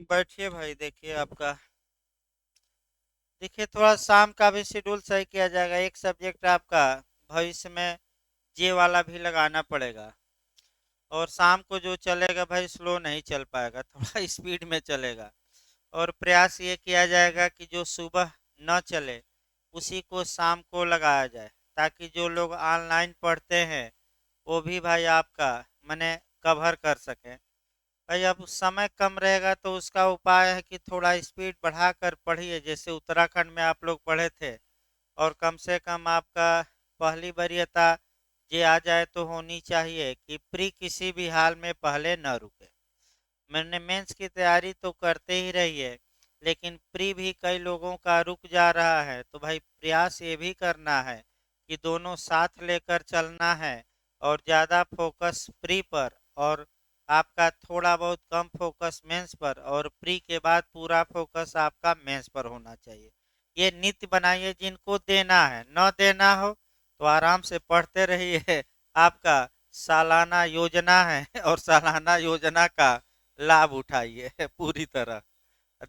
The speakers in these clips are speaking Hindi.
बैठिए भाई, देखिए आपका। देखिए, थोड़ा शाम का भी शेड्यूल सही किया जाएगा। एक सब्जेक्ट आपका भविष्य में जे वाला भी लगाना पड़ेगा। और शाम को जो चलेगा भाई, स्लो नहीं चल पाएगा, थोड़ा स्पीड में चलेगा। और प्रयास ये किया जाएगा कि जो सुबह न चले उसी को शाम को लगाया जाए, ताकि जो लोग ऑनलाइन पढ़ते हैं वो भी भाई आपका मने कवर कर सकें। भाई अब समय कम रहेगा तो उसका उपाय है कि थोड़ा स्पीड बढ़ाकर पढ़िए, जैसे उत्तराखंड में आप लोग पढ़े थे। और कम से कम आपका पहली वरीयता ये आ जाए तो होनी चाहिए कि प्री किसी भी हाल में पहले न रुके। मैंने मेंस की तैयारी तो करते ही रही है, लेकिन प्री भी कई लोगों का रुक जा रहा है। तो भाई प्रयास ये भी करना है कि दोनों साथ लेकर चलना है। और ज़्यादा फोकस प्री पर, और आपका थोड़ा बहुत कम फोकस मेंस पर, और प्री के बाद पूरा फोकस आपका मेंस पर होना चाहिए। ये नित्य बनाइए। जिनको देना है, न देना हो तो आराम से पढ़ते रहिए। आपका सालाना योजना है और सालाना योजना का लाभ उठाइए पूरी तरह।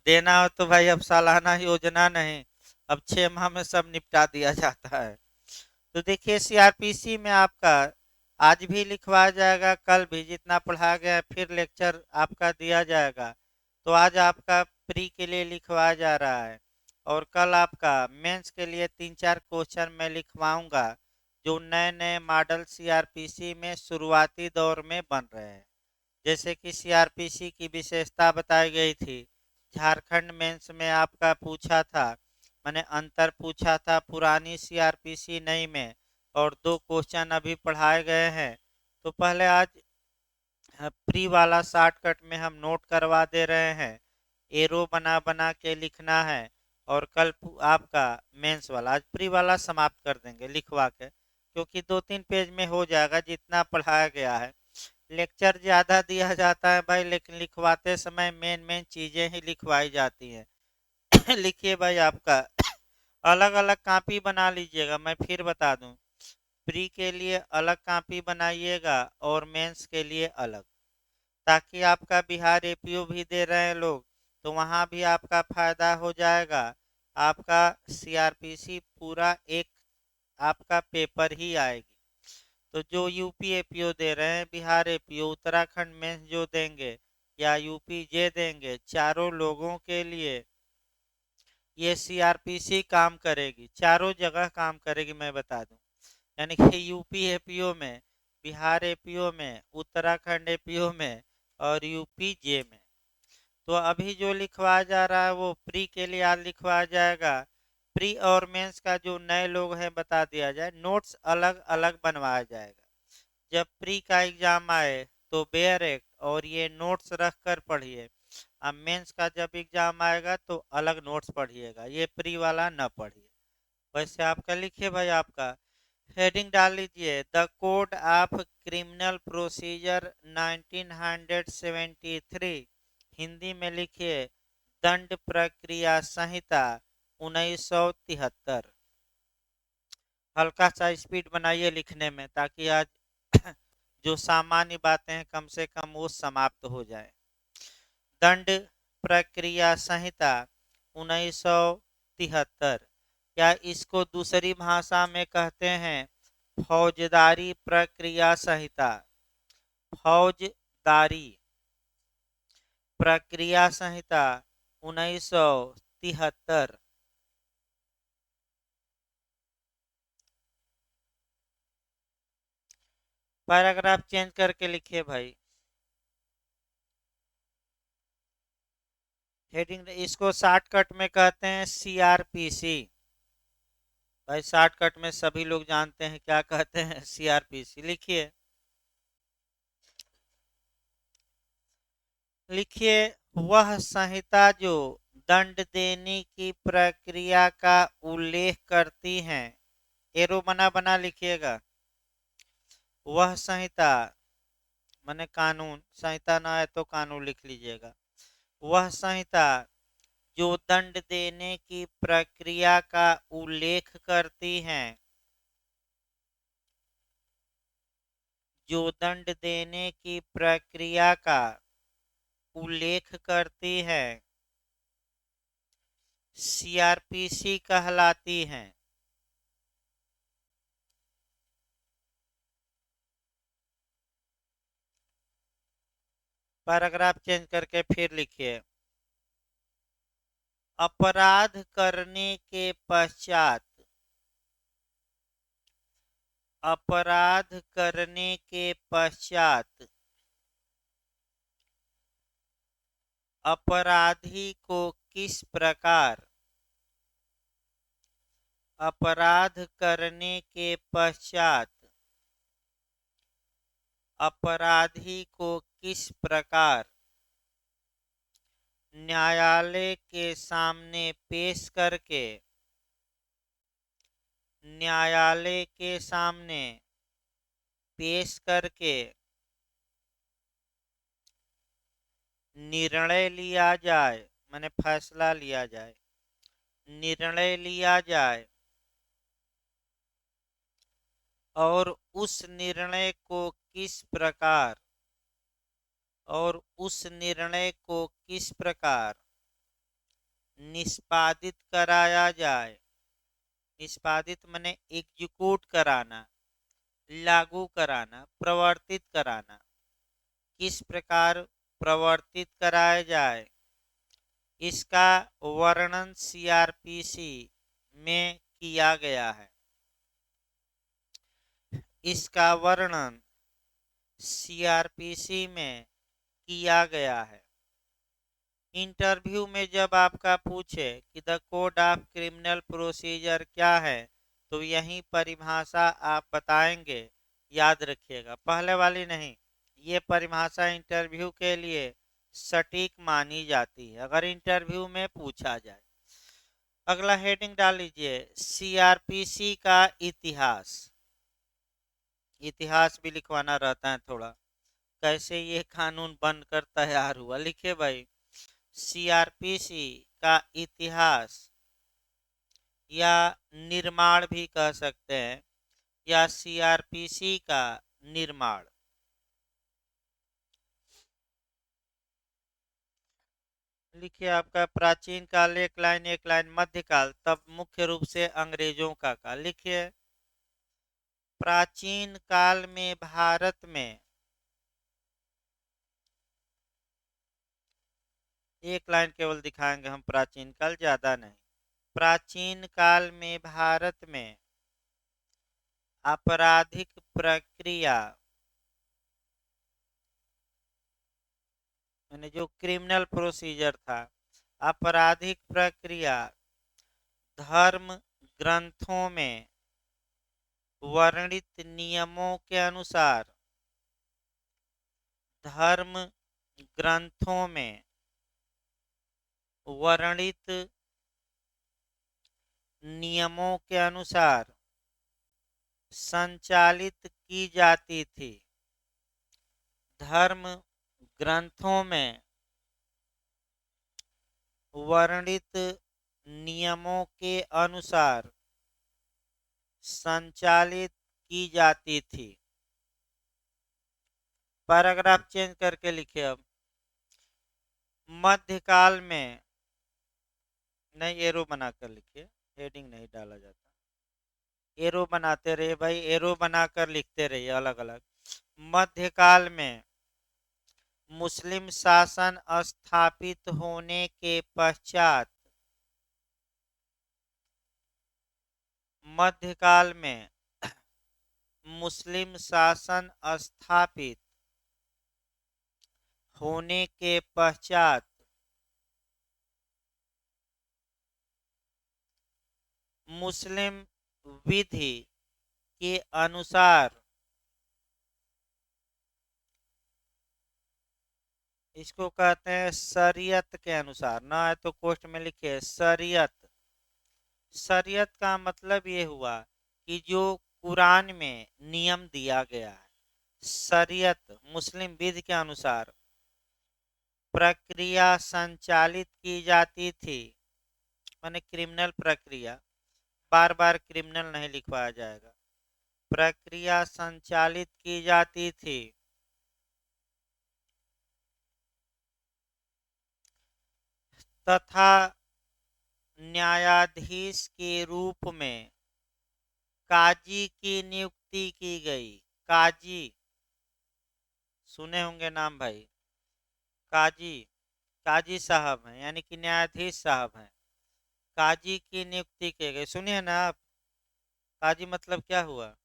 देना हो तो भाई अब सालाना योजना नहीं, अब 6 माह में सब निपटा दिया जाता है। तो देखिए, सीआरपीसी में आपका आज भी लिखवाया जाएगा, कल भी जितना पढ़ाया गया है, फिर लेक्चर आपका दिया जाएगा। तो आज आपका प्री के लिए लिखवाया जा रहा है, और कल आपका मेंस के लिए 3-4 क्वेश्चन मैं लिखवाऊंगा, जो नए नए मॉडल सीआरपीसी में शुरुआती दौर में बन रहे हैं। जैसे कि सीआरपीसी की विशेषता बताई गई थी। झारखंड मेंस में आपका पूछा था, मैंने अंतर पूछा था पुरानी सीआरपीसी नई में, और 2 क्वेश्चन अभी पढ़ाए गए हैं। तो पहले आज प्री वाला शॉर्टकट में हम नोट करवा दे रहे हैं, एरो बना बना के लिखना है। और कल आपका मेंस वाला, आज प्री वाला समाप्त कर देंगे लिखवा के, क्योंकि 2-3 पेज में हो जाएगा जितना पढ़ाया गया है। लेक्चर ज़्यादा दिया जाता है भाई, लेकिन लिखवाते समय मेन मेन चीज़ें ही लिखवाई जाती हैं। लिखिए भाई आपका अलग अलग कॉपी बना लीजिएगा। मैं फिर बता दूं, प्री के लिए अलग कॉपी बनाइएगा और मेंस के लिए अलग, ताकि आपका बिहार एपीओ भी दे रहे हैं लोग, तो वहाँ भी आपका फायदा हो जाएगा। आपका सीआरपीसी पूरा एक आपका पेपर ही आएगी। तो जो यूपी एपीओ दे रहे हैं, बिहार एपीओ, उत्तराखंड में जो देंगे, या यूपी जे देंगे, चारों लोगों के लिए ये सीआरपीसी काम करेगी, चारों जगह काम करेगी, मैं बता दूं। यानी कि यूपी एपीओ में, बिहार एपीओ में, उत्तराखंड एपीओ में, और यूपी जे में। तो अभी जो लिखवाया जा रहा है वो प्री के लिए आज लिखवाया जाएगा। प्री और मेंस का जो नए लोग हैं बता दिया जाए, नोट्स अलग अलग बनवाया जाएगा। जब प्री का एग्जाम आए तो बेयर एक्ट और ये नोट्स रख कर पढ़िए। अब मेंस का जब एग्जाम आएगा तो अलग नोट्स पढ़िएगा, ये प्री वाला न पढ़िए। वैसे आपका लिखिए भाई, आपका हेडिंग डाल लीजिए, the code of criminal procedure 1973। Hindi में लिखिए, दंड प्रक्रिया संहिता 1973। हल्का सा स्पीड बनाइए लिखने में, ताकि आज जो सामान्य बातें हैं कम से कम वो समाप्त हो जाए। दंड प्रक्रिया संहिता 1973, क्या इसको दूसरी भाषा में कहते हैं फौजदारी प्रक्रिया संहिता। फौजदारी प्रक्रिया संहिता 1973। पैराग्राफ चेंज करके लिखिए भाई। हेडिंग इसको शॉर्टकट में कहते हैं सीआरपीसी। भाई शॉर्टकट में सभी लोग जानते हैं क्या कहते हैं, सीआरपीसी लिखिए। लिखिए, वह संहिता जो दंड देने की प्रक्रिया का उल्लेख करती है। एरो बना बना लिखिएगा। वह संहिता माने कानून, संहिता ना है तो कानून लिख लीजिएगा। वह संहिता जो दंड देने की प्रक्रिया का उल्लेख करती है, जो दंड देने की प्रक्रिया का उल्लेख करती है सीआरपीसी कहलाती हैं। पैराग्राफ चेंज करके फिर लिखिए, अपराध करने के पश्चात, अपराध करने के पश्चात अपराधी को किस प्रकार, अपराध करने के पश्चात अपराधी को किस प्रकार न्यायालय के सामने पेश करके, न्यायालय के सामने पेश करके निर्णय लिया जाए, माने फैसला लिया जाए, निर्णय लिया जाए और उस निर्णय को किस प्रकार, और उस निर्णय को किस प्रकार निष्पादित कराया जाए। निष्पादित माने एग्जीक्यूट कराना, लागू कराना, प्रवर्तित कराना, किस प्रकार प्रवर्तित कराया जाए, इसका वर्णन सीआरपीसी में किया गया है। इसका वर्णन सीआरपीसी में किया गया है। इंटरव्यू में जब आपका पूछे कि the code of criminal procedure क्या है, तो यही परिभाषा आप बताएंगे। याद रखिएगा, पहले वाली नहीं, ये परिभाषा इंटरव्यू के लिए सटीक मानी जाती है अगर इंटरव्यू में पूछा जाए। अगला हेडिंग डाल लीजिए, सीआरपीसी का इतिहास। इतिहास भी लिखवाना रहता है थोड़ा, कैसे ये कानून बनकर तैयार हुआ। लिखिए भाई, सीआरपीसी का इतिहास या निर्माण भी कह सकते हैं, या सीआरपीसी का निर्माण। लिखिए आपका प्राचीन काल, एक लाइन, मध्यकाल, तब मुख्य रूप से अंग्रेजों का। लिखिए, प्राचीन काल में भारत में, एक लाइन केवल दिखाएंगे हम, प्राचीन काल, ज्यादा नहीं। प्राचीन काल में भारत में आपराधिक प्रक्रिया, यानी जो क्रिमिनल प्रोसीजर था, आपराधिक प्रक्रिया धर्म ग्रंथों में वर्णित नियमों के अनुसार, धर्म ग्रंथों में वर्णित नियमों के अनुसार संचालित की जाती थी। धर्म ग्रंथों में वर्णित नियमों के अनुसार संचालित की जाती थी। पैराग्राफ चेंज करके लिखिए अब, मध्यकाल में, नहीं एरो बनाकर लिखिए, हेडिंग नहीं डाला जाता। एरो बनाते रहिए भाई, एरो बनाकर लिखते रहिए अलग अलग। मध्यकाल में मुस्लिम शासन स्थापित होने के पश्चात, मध्यकाल में मुस्लिम शासन स्थापित होने के पश्चात मुस्लिम विधि के अनुसार, इसको कहते हैं शरीयत के अनुसार, ना है तो कोष्ट में लिखिए शरीयत। शरीयत का मतलब ये हुआ कि जो कुरान में नियम दिया गया है, शरीयत मुस्लिम विधि के अनुसार प्रक्रिया संचालित की जाती थी। माने क्रिमिनल प्रक्रिया, बार बार क्रिमिनल नहीं लिखवाया जाएगा, प्रक्रिया संचालित की जाती थी तथा न्यायाधीश के रूप में काजी की नियुक्ति की गई। काजी, सुने होंगे नाम भाई। काजी, काजी साहब हैं, यानी कि न्यायाधीश साहब हैं। काजी की नियुक्ति की गई, सुनिए ना आप। काजी मतलब क्या हुआ?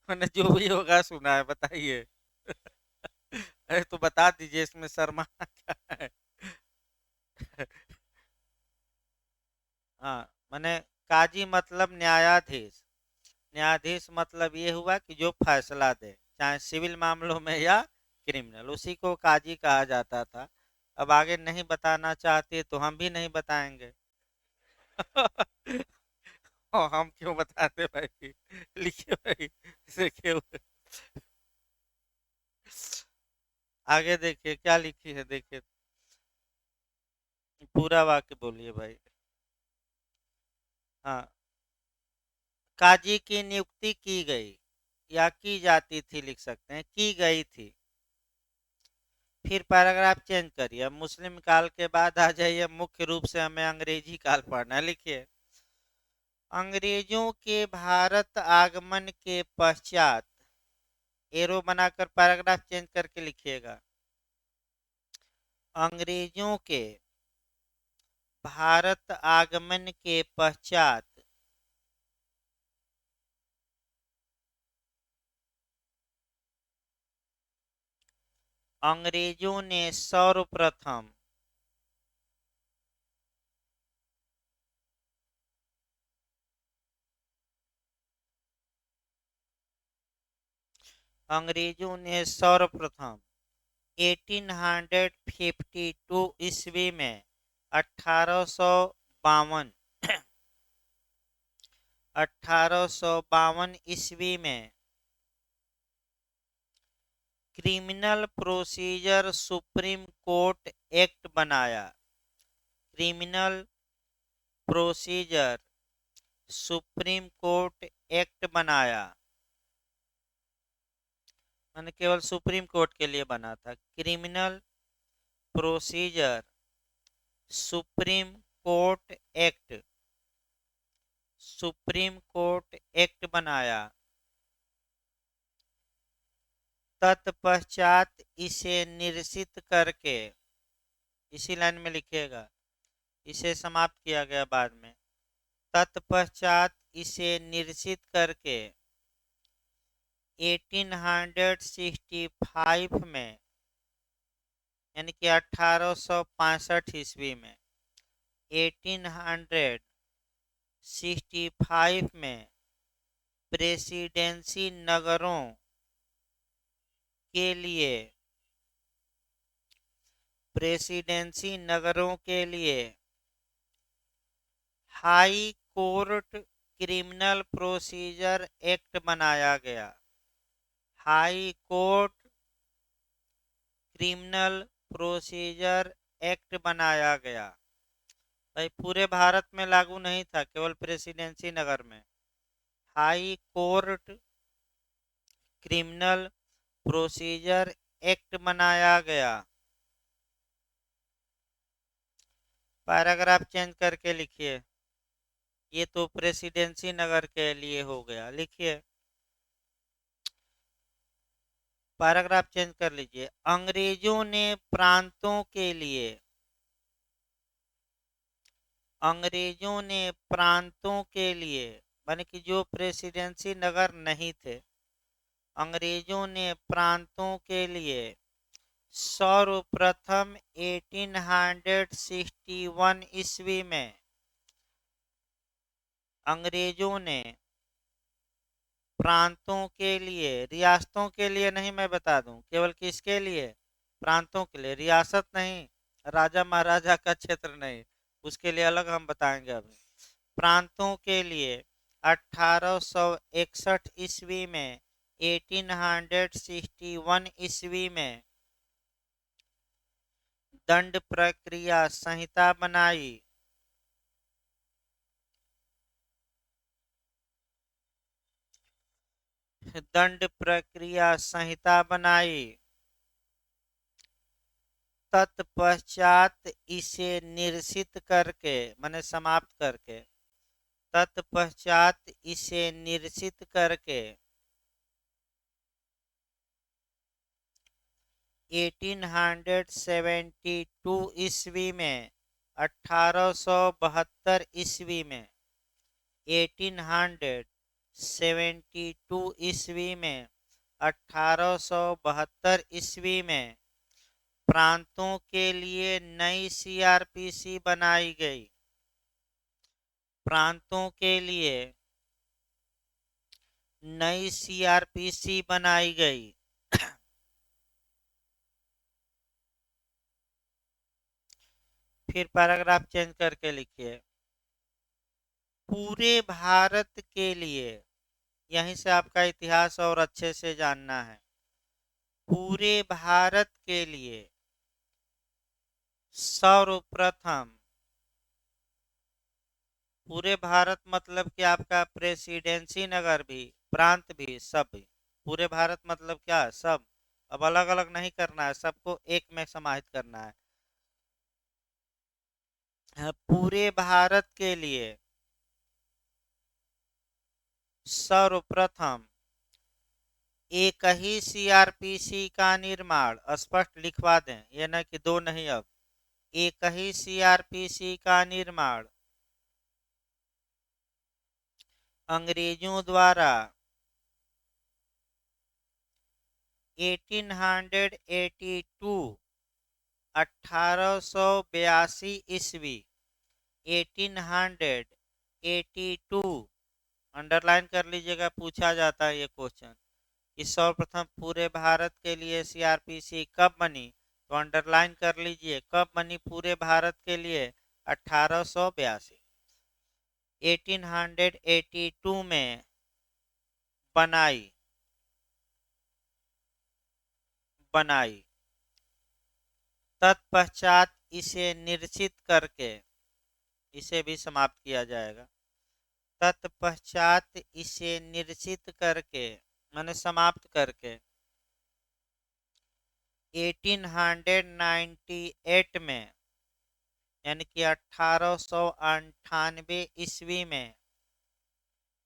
मैंने जो भी होगा सुना है, बताइए। अरे तो बता दीजिए, इसमें शर्माना क्या है? हाँ, मैंने काजी मतलब न्यायाधीश। न्यायाधीश मतलब ये हुआ कि जो फैसला दे, चाहे सिविल मामलों में या क्रिमिनल, उसी को काजी कहा जाता था। अब आगे नहीं बताना चाहते तो हम भी नहीं बताएंगे। हम क्यों बताते भाई? लिखिए भाई, देखिए। आगे देखिए क्या लिखी है, देखिए। पूरा वाक्य बोलिए भाई। हाँ, काजी की नियुक्ति की गई या की जाती थी, लिख सकते हैं की गई थी। फिर पैराग्राफ चेंज करिए, अब मुस्लिम काल के बाद आ जाइए, मुख्य रूप से हमें अंग्रेजी काल पढ़ना है। लिखिए, अंग्रेजों के भारत आगमन के पश्चात, एरो बनाकर पैराग्राफ चेंज करके लिखिएगा। अंग्रेजों के भारत आगमन के पश्चात अंग्रेजों ने सर्वप्रथम अंग्रेजों ने सर्वप्रथम 1852 ईस्वी में 1852 1852 ईस्वी में criminal procedure supreme court act बनाया। Criminal procedure supreme court act बनाया, मैंने केवल सुप्रीम कोर्ट के लिए बना था। Criminal procedure supreme court act, supreme court act बनाया। तत्पश्चात इसे निरसित करके, इसी लाइन में लिखिएगा, इसे समाप्त किया गया बाद में। तत्पश्चात इसे निरसित करके 1865 में, यानी कि 1865 ईस्वी में, 1865 में प्रेसिडेंसी नगरों के लिए, प्रेसिडेंसी नगरों के लिए high court criminal procedure act बनाया गया। High court criminal procedure act बनाया गया। भाई पूरे भारत में लागू नहीं था, केवल प्रेसिडेंसी नगर में। High court criminal procedure act बनाया गया। पैराग्राफ चेंज करके लिखिए, ये तो प्रेसिडेंसी नगर के लिए हो गया। लिखिए, पैराग्राफ चेंज कर लीजिए। अंग्रेजों ने प्रांतों के लिए, अंग्रेजों ने प्रांतों के लिए, माने कि जो प्रेसिडेंसी नगर नहीं थे, अंग्रेजों ने प्रांतों के लिए सर्वप्रथम 1861 ईस्वी में, अंग्रेजों ने प्रांतों के लिए, रियासतों के लिए नहीं, मैं बता दूं, केवल किसके लिए? प्रांतों के लिए, रियासत नहीं, राजा महाराजा का क्षेत्र नहीं, उसके लिए अलग हम बताएंगे अभी। प्रांतों के लिए 1861 ईस्वी में, 1861 ईस्वी में दंड प्रक्रिया संहिता बनाई। दंड प्रक्रिया संहिता बनाई तत्पश्चात इसे निरसित करके, माने समाप्त करके, तत्पश्चात इसे निरसित करके 1872 ईस्वी में, 1872 ईस्वी में, 1872 ईस्वी में, 1872 ईस्वी में प्रांतों के लिए नई सीआरपीसी बनाई गई। प्रांतों के लिए नई सीआरपीसी बनाई गई। फिर पैराग्राफ चेंज करके लिखिए, पूरे भारत के लिए, यहीं से आपका इतिहास और अच्छे से जानना है। पूरे भारत के लिए सर्वप्रथम, पूरे भारत मतलब कि आपका प्रेसिडेंसी नगर भी, प्रांत भी, सब भी। पूरे भारत मतलब क्या, सब। अब अलग अलग नहीं करना है, सबको एक में समाहित करना है। पूरे भारत के लिए सर्वप्रथम एक ही सीआरपीसी का निर्माण, स्पष्ट लिखवा दें, ये न कि दो नहीं, अब एक ही सीआरपीसी का निर्माण अंग्रेजों द्वारा 1882, 1882 ईस्वी, 1882, अंडरलाइन कर लीजिएगा, पूछा जाता है ये क्वेश्चन। इस सर्वप्रथम पूरे भारत के लिए सीआरपीसी कब बनी, तो अंडरलाइन कर लीजिए, कब बनी पूरे भारत के लिए, 1882, 1882 में बनाई, बनाई। तत्पश्चात इसे निश्चित करके, इसे भी समाप्त किया जाएगा। तत्पश्चात इसे निश्चित करके, माने समाप्त करके 1898 में, यानी कि 1898 ईस्वी में,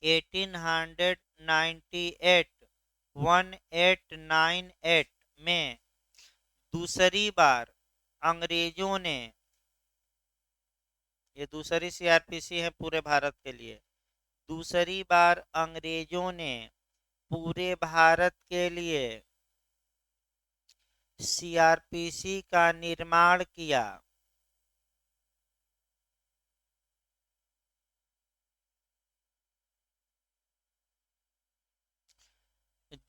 1898, 1898 में दूसरी बार अंग्रेजों ने, ये दूसरी सीआरपीसी है पूरे भारत के लिए, दूसरी बार अंग्रेजों ने पूरे भारत के लिए सीआरपीसी का निर्माण किया।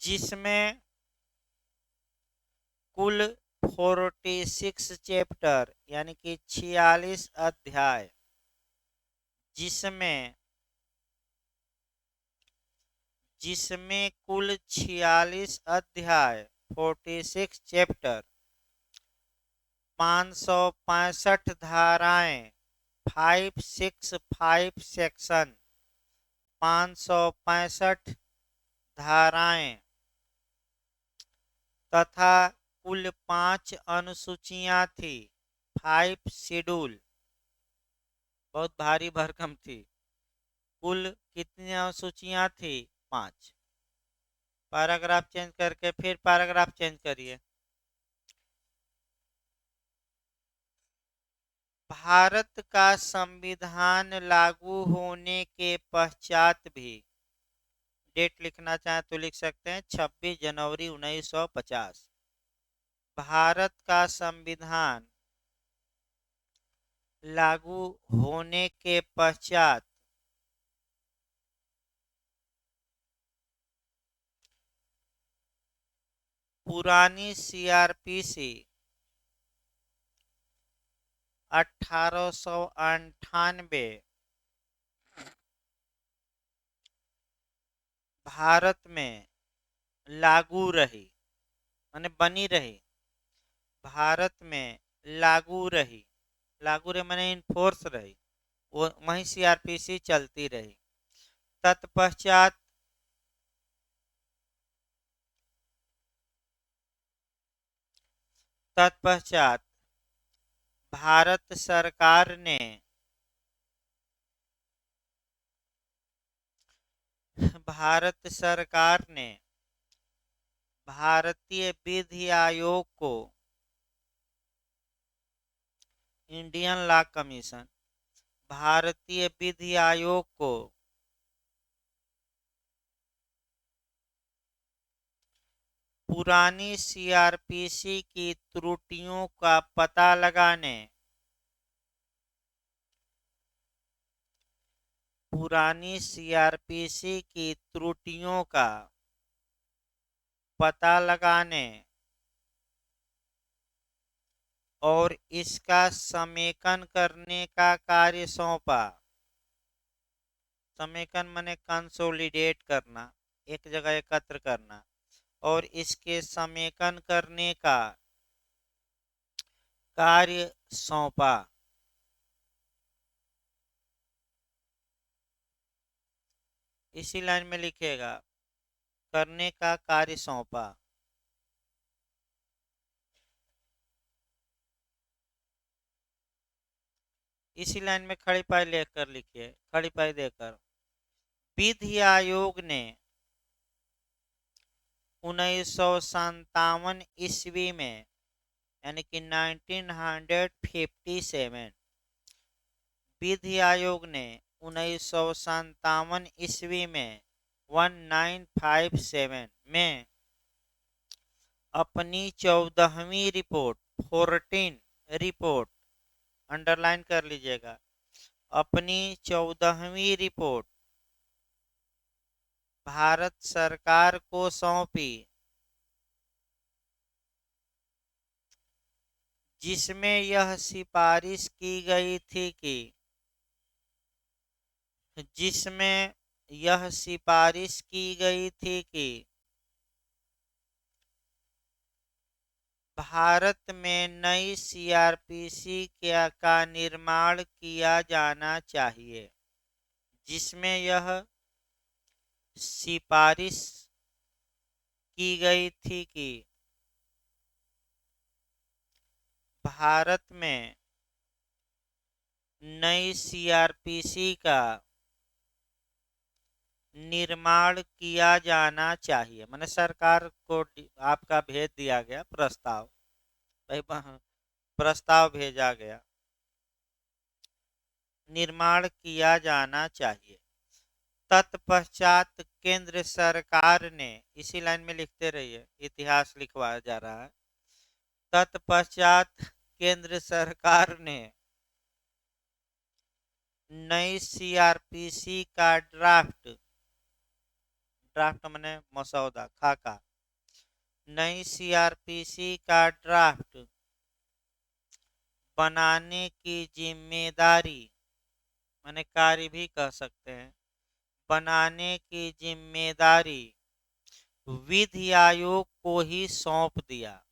जिसमें कुल 46 चैप्टर, यानी कि 46 अध्याय, जिसमें जिसमें कुल 46 अध्याय, 46 चैप्टर, 565 धाराएं, 565 सेक्शन, 565 धाराएं तथा कुल 5 अनुसूचियां थी, 5 शेड्यूल, बहुत भारी भरकम थी। कुल कितनी अनुसूचियां थी, 5। पैराग्राफ चेंज करके फिर पैराग्राफ चेंज करिए। भारत का संविधान लागू होने के पश्चात भी, डेट लिखना चाहें तो लिख सकते हैं, 26 जनवरी 1950। भारत का संविधान लागू होने के पश्चात पुरानी सीआरपीसी 1898 भारत में लागू रही, माने बनी रही, भारत में लागू रही, लागू रही माने इन्फोर्स रही, वो वहीं सीआरपीसी चलती रही। तत्पश्चात तत्पश्चात भारत सरकार ने भारत सरकार ने भारतीय विधि आयोग को इंडियन लॉ कमीशन भारतीय विधि आयोग को पुरानी सीआरपीसी की त्रुटियों का पता लगाने पुरानी सीआरपीसी की त्रुटियों का पता लगाने और इसका समेकन करने का कार्य सौंपा। समेकन माने कंसोलिडेट करना, एक जगह एकत्र करना, और इसके समेकन करने का कार्य सौंपा। इसी लाइन में लिखिएगा, करने का कार्य सौंपा। इसी लाइन में खड़ी पाई लेकर लिखिए, खड़ी पाई देकर विधि आयोग ने 1957 ईस्वी में यानी कि 1957 विधि आयोग ने 1957 ईस्वी में 1957 में अपनी 14वीं रिपोर्ट 14 रिपोर्ट अंडरलाइन कर लीजिएगा, अपनी 14वीं रिपोर्ट भारत सरकार को सौंपी, जिसमें यह सिफारिश की गई थी कि जिसमें यह सिफारिश की गई थी कि भारत में नई सीआरपीसी का निर्माण किया जाना चाहिए, जिसमें यह सिफारिश की गई थी कि भारत में नई सीआरपीसी का निर्माण किया जाना चाहिए। मैंने सरकार को आपका भेज दिया गया प्रस्ताव, भाई प्रस्ताव भेजा गया, निर्माण किया जाना चाहिए। तत्पश्चात केंद्र सरकार ने, इसी लाइन में लिखते रहिए, इतिहास लिखवाया जा रहा है। तत्पश्चात केंद्र सरकार ने नई सीआरपीसी का ड्राफ्ट मैंने मसौदा खाका, नई सीआरपीसी का ड्राफ्ट बनाने की जिम्मेदारी, मैंने कार्य भी कह सकते हैं, बनाने की जिम्मेदारी विधि आयोग को ही सौंप दिया।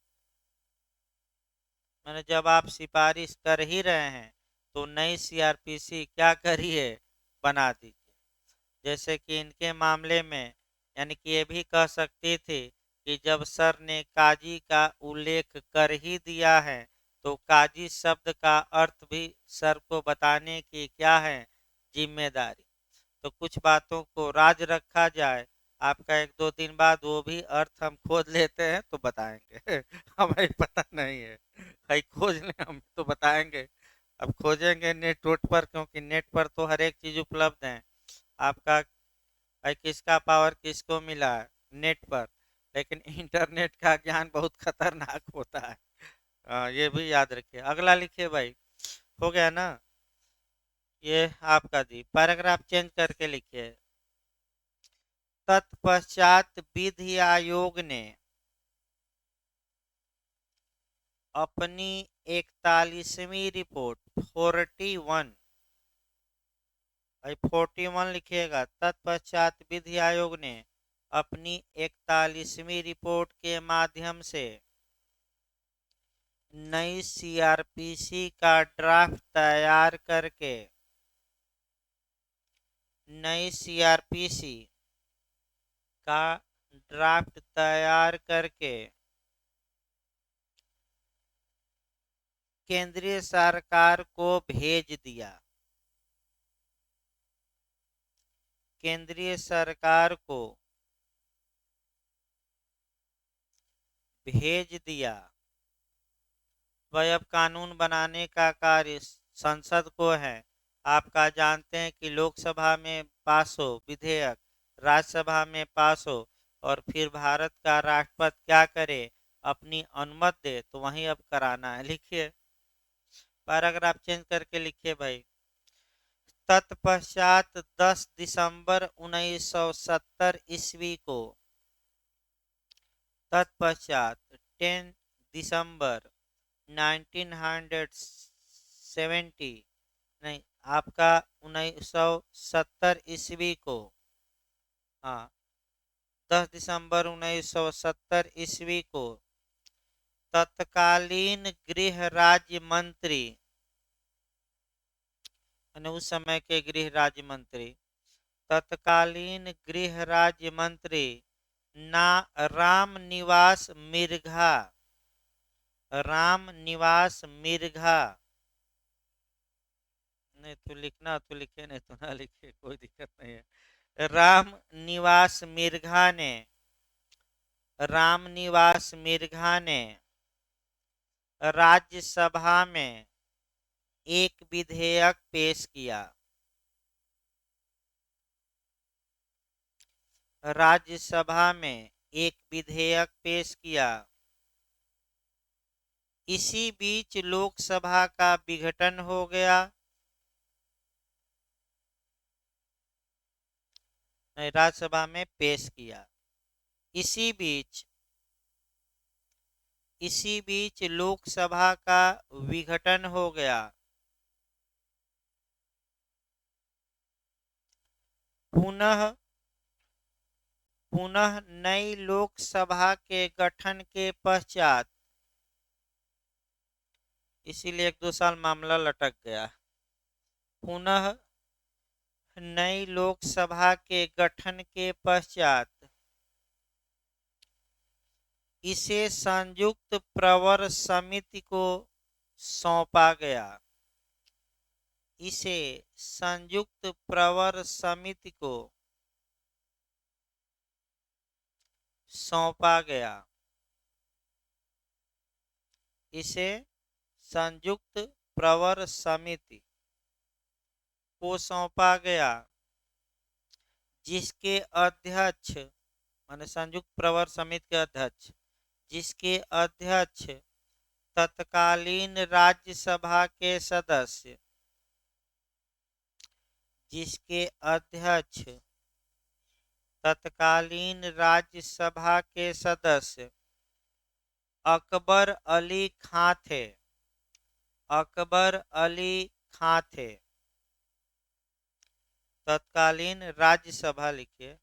मैंने जब आप सिफारिश कर ही रहे हैं तो नई सीआरपीसी क्या करिए, बना दीजिए। जैसे कि इनके मामले में यानी कि ये भी कह सकती थी कि जब सर ने काजी का उल्लेख कर ही दिया है तो काजी शब्द का अर्थ भी सर को बताने की क्या है, जिम्मेदारी। तो कुछ बातों को राज रखा जाए, आपका 1-2 दिन बाद वो भी अर्थ हम खोज लेते हैं तो बताएंगे हमें पता नहीं है, भाई खोज लें हम तो बताएंगे। अब खोजेंगे नेट वोट पर, क्योंकि नेट पर तो हर एक चीज उपलब्ध है आपका, भाई किसका पावर किसको मिला है नेट पर, लेकिन इंटरनेट का ज्ञान बहुत खतरनाक होता है। ये भी याद रखिए। अगला लिखिए भाई, हो गया ना, ये आपका दी पैराग्राफ चेंज करके लिखिए। तत्पश्चात विधि आयोग ने अपनी 41वीं रिपोर्ट 41, भाई 41 लिखिएगा। तत्पश्चात विधि आयोग ने अपनी 41वीं रिपोर्ट के माध्यम से नई सीआरपीसी का ड्राफ्ट तैयार करके नई सीआरपीसी का ड्राफ्ट तैयार करके केंद्रीय सरकार को भेज दिया। केंद्रीय सरकार को भेज दिया। वह अब कानून बनाने का कार्य संसद को है। आपका जानते हैं कि लोकसभा में पास हो विधेयक, राज्यसभा में पास हो और फिर भारत का राष्ट्रपति क्या करे, अपनी अनुमति दे, तो वहीं अब कराना है। लिखिए पैराग्राफ चेंज करके लिखिए भाई। तत्पश्चात 10 दिसंबर 1970 ईस्वी को, तत्पश्चात 10 दिसंबर 1970, नहीं आपका 1970 ईस्वी को, हाँ 10 दिसंबर 1970 ईस्वी को तत्कालीन गृह राज्य मंत्री, उस समय के गृह राज्य मंत्री, तत्कालीन गृह राज्य मंत्री ना राम निवास मिर्घा, राम निवास मिर्घा, नहीं तो लिखना तो लिखे, नहीं तो ना लिखे, कोई दिक्कत नहीं है। राम निवास मिर्घा ने, राम निवास मिर्घा ने राज्यसभा में एक विधेयक पेश किया। राज्यसभा में एक विधेयक पेश किया। इसी बीच लोकसभा का विघटन हो गया। राज्यसभा में पेश किया। इसी बीच लोकसभा का विघटन हो गया। पुनः नई लोकसभा के गठन के पश्चात, इसीलिए 1-2 साल मामला लटक गया। पुनः नई लोकसभा के गठन के पश्चात इसे संयुक्त प्रवर समिति को सौंपा गया। इसे संयुक्त प्रवर समिति को सौंपा गया। इसे संयुक्त प्रवर समिति को सौंपा गया, जिसके अध्यक्ष, माने संयुक्त प्रवर समिति के अध्यक्ष, जिसके अध्यक्ष तत्कालीन राज्यसभा के सदस्य, जिसके अध्यक्ष तत्कालीन राज्यसभा के सदस्य अकबर अली खां थे। अकबर अली खां थे। तत्कालीन राज्यसभा लिखिए,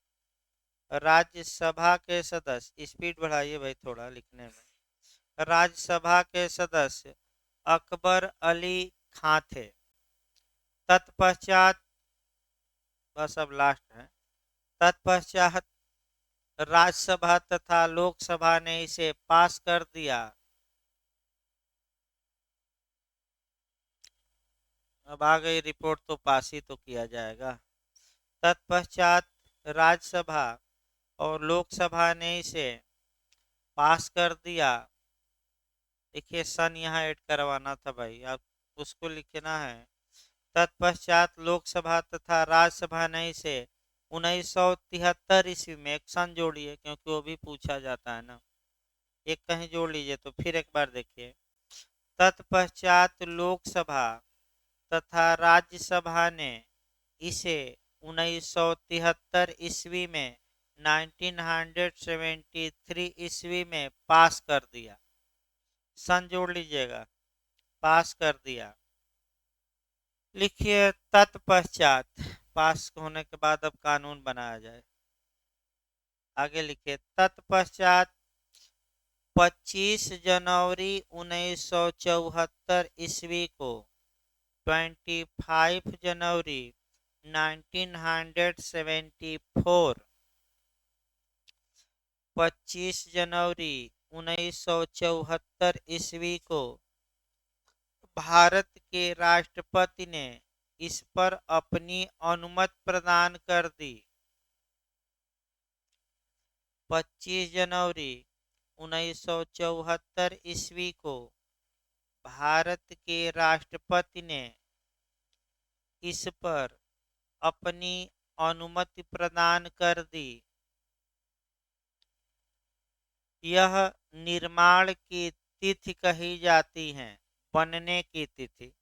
राज्यसभा के सदस्य, स्पीड बढ़ाइए भाई थोड़ा लिखने में। राज्यसभा के सदस्य अकबर अली खां थे। तत्पश्चात, बस अब लास्ट है, तत्पश्चात राज्यसभा तथा लोकसभा ने इसे पास कर दिया। अब आ गई रिपोर्ट, तो पास ही तो किया जाएगा। तत्पश्चात राज्यसभा और लोकसभा ने इसे पास कर दिया। देखिए सन यहाँ ऐड करवाना था भाई, आप उसको लिखना है। तत्पश्चात लोकसभा तथा राज्यसभा ने इसे 1973 ईस्वी में, एक सन जोड़िए क्योंकि वो भी पूछा जाता है ना, एक कहीं जोड़ लीजिए। तो फिर एक बार देखिए, तत्पश्चात लोकसभा तथा राज्यसभा ने इसे 1973 ईस्वी में, 1973 ईस्वी में पास कर दिया। सन जोड़ लीजिएगा, पास कर दिया। लिखिए तत्पश्चात, पास होने के बाद अब कानून बनाया जाए। आगे लिखिए तत्पश्चात 25 जनवरी 1974 ईस्वी को, 25 जनवरी 1974, 25 जनवरी 1974 ईस्वी को भारत के राष्ट्रपति ने इस पर अपनी अनुमति प्रदान कर दी। 25 जनवरी 1974 ईस्वी को भारत के राष्ट्रपति ने इस पर अपनी अनुमति प्रदान कर दी। यह निर्माण की तिथि कही जाती है, बनने की तिथि।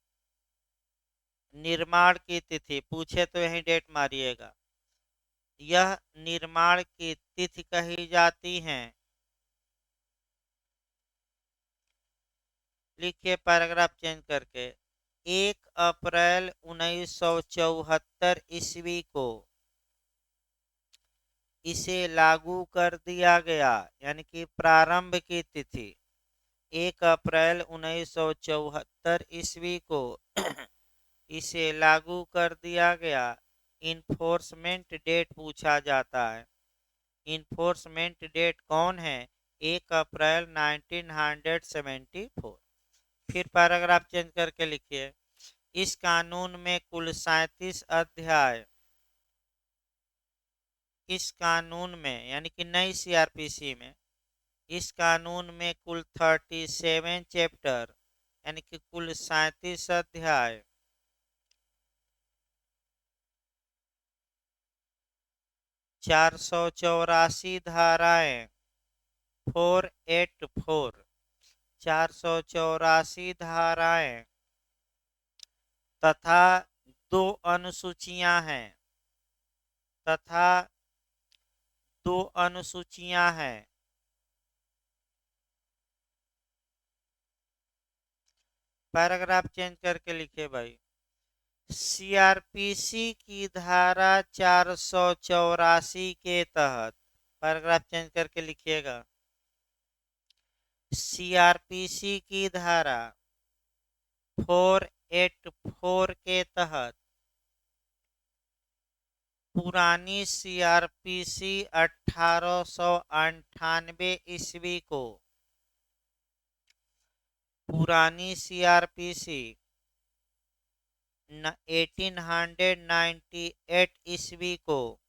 निर्माण की तिथि पूछे तो यही डेट मारिएगा। यह निर्माण की तिथि कही जाती है। लिखिए पैराग्राफ चेंज करके। 1 अप्रैल 1974 ईस्वी को इसे लागू कर दिया गया, यानी कि प्रारंभ की तिथि 1 अप्रैल 1974 ईस्वी को इसे लागू कर दिया गया। इन्फोर्समेंट डेट पूछा जाता है। इन्फोर्समेंट डेट कौन है? 1 अप्रैल 1974। फिर पैराग्राफ चेंज करके लिखिए। इस कानून में कुल 37 अध्याय, इस कानून में यानी कि नई सीआरपीसी में, इस कानून में कुल 37 चैप्टर यानी कि कुल 37 अध्याय, 484 धाराएं, 484, 484 धाराएं तथा 2 अनुसूचियां हैं, तथा 2 अनुसूचियां हैं। पैराग्राफ चेंज करके लिखे भाई। सीआरपीसी की धारा 484 के तहत, पैराग्राफ चेंज करके लिखिएगा। सीआरपीसी की धारा 484 के तहत पुरानी सीआरपीसी 1898 ईस्वी को, पुरानी सीआरपीसी 1898 ईस्वी को,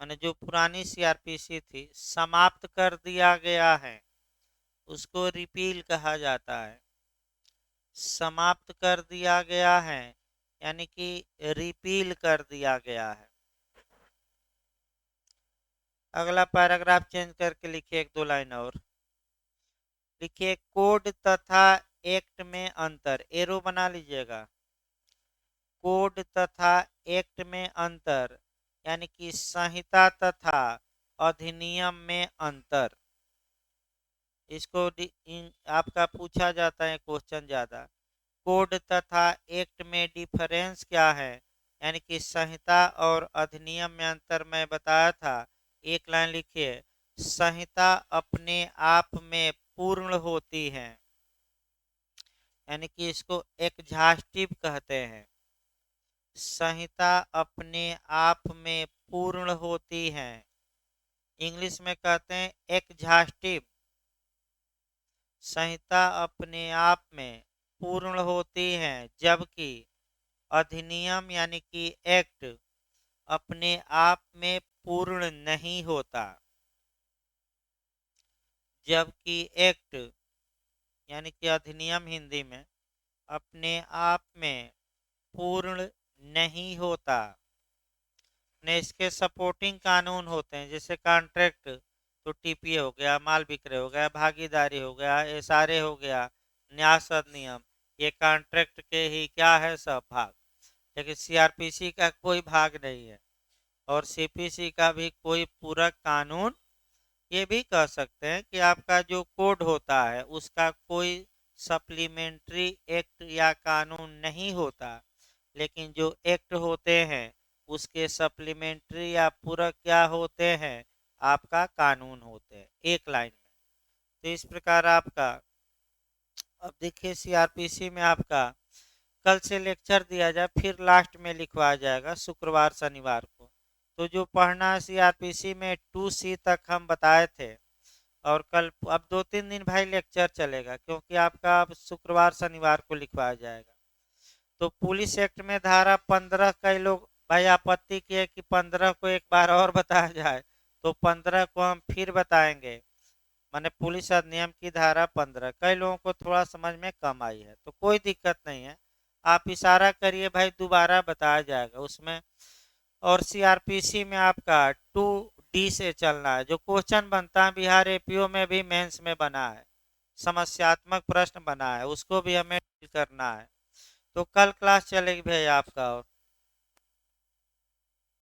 माने जो पुरानी सीआरपीसी थी, समाप्त कर दिया गया है। उसको रिपील कहा जाता है। समाप्त कर दिया गया है यानी कि रिपील कर दिया गया है। अगला पैराग्राफ चेंज करके लिखिए, 1-2 लाइन और लिखिए। कोड तथा एक्ट में अंतर, एरो बना लीजिएगा। कोड तथा एक्ट में अंतर यानी कि संहिता तथा अधिनियम में अंतर। इसको आपका पूछा जाता है क्वेश्चन ज्यादा। कोड तथा एक्ट में डिफरेंस क्या है, यानी कि संहिता और अधिनियम में अंतर मैं बताया था। एक लाइन लिखिए। संहिता अपने आप में पूर्ण होती है, यानी कि इसको एग्जॉस्टिव कहते हैं। संहिता अपने आप में पूर्ण होती है, इंग्लिश में कहते हैं एग्जॉस्टिव। संहिता अपने आप में पूर्ण होती है, जबकि अधिनियम यानी कि एक्ट अपने आप में पूर्ण नहीं होता। जबकि एक्ट यानी कि अधिनियम हिंदी में अपने आप में पूर्ण नहीं होता। ने इसके सपोर्टिंग कानून होते हैं, जैसे कॉन्ट्रैक्ट तो टीपीए हो गया, माल विक्रय हो गया, भागीदारी हो गया, एसआरए हो गया, न्यास अधिनियम, ये कॉन्ट्रैक्ट के ही क्या है, सब भाग। लेकिन सीआरपीसी का कोई भाग नहीं है और सीपीसी का भी कोई पूरक कानून। ये भी कह सकते हैं कि आपका जो कोड होता है उसका कोई सप्लीमेंट्री एक्ट या कानून नहीं होता, लेकिन जो एक्ट होते हैं उसके सप्लीमेंट्री या पूरक क्या होते हैं, आपका कानून होते हैं, एक लाइन में। तो इस प्रकार आपका, अब देखिए सीआरपीसी में आपका कल से लेक्चर दिया जाए, फिर लास्ट में लिखवाया जाएगा शुक्रवार शनिवार को। तो जो पढ़ना सीआरपीसी में 2C तक हम बताए थे, और कल अब 2-3 दिन भाई लेक्चर चलेगा, क्योंकि आपका अब शुक्रवार शनिवार को लिखवाया जाएगा। तो पुलिस एक्ट में धारा 15, कई लोग भाई आपत्ति किए कि 15 को एक बार और बताया जाए, तो 15 को हम फिर बताएंगे। माने पुलिस अधिनियम की धारा 15 कई लोगों को थोड़ा समझ में कम आई है, तो कोई दिक्कत नहीं है, आप इशारा करिए भाई, दोबारा बताया जाएगा उसमें। और सीआरपीसी में आपका 2D से चलना है, जो क्वेश्चन बनता है बिहार एपीओ में भी मेंस में बना है, समस्यात्मक प्रश्न बना है, उसको भी हमें डील करना है। तो कल क्लास चलेगी भैया आपका। और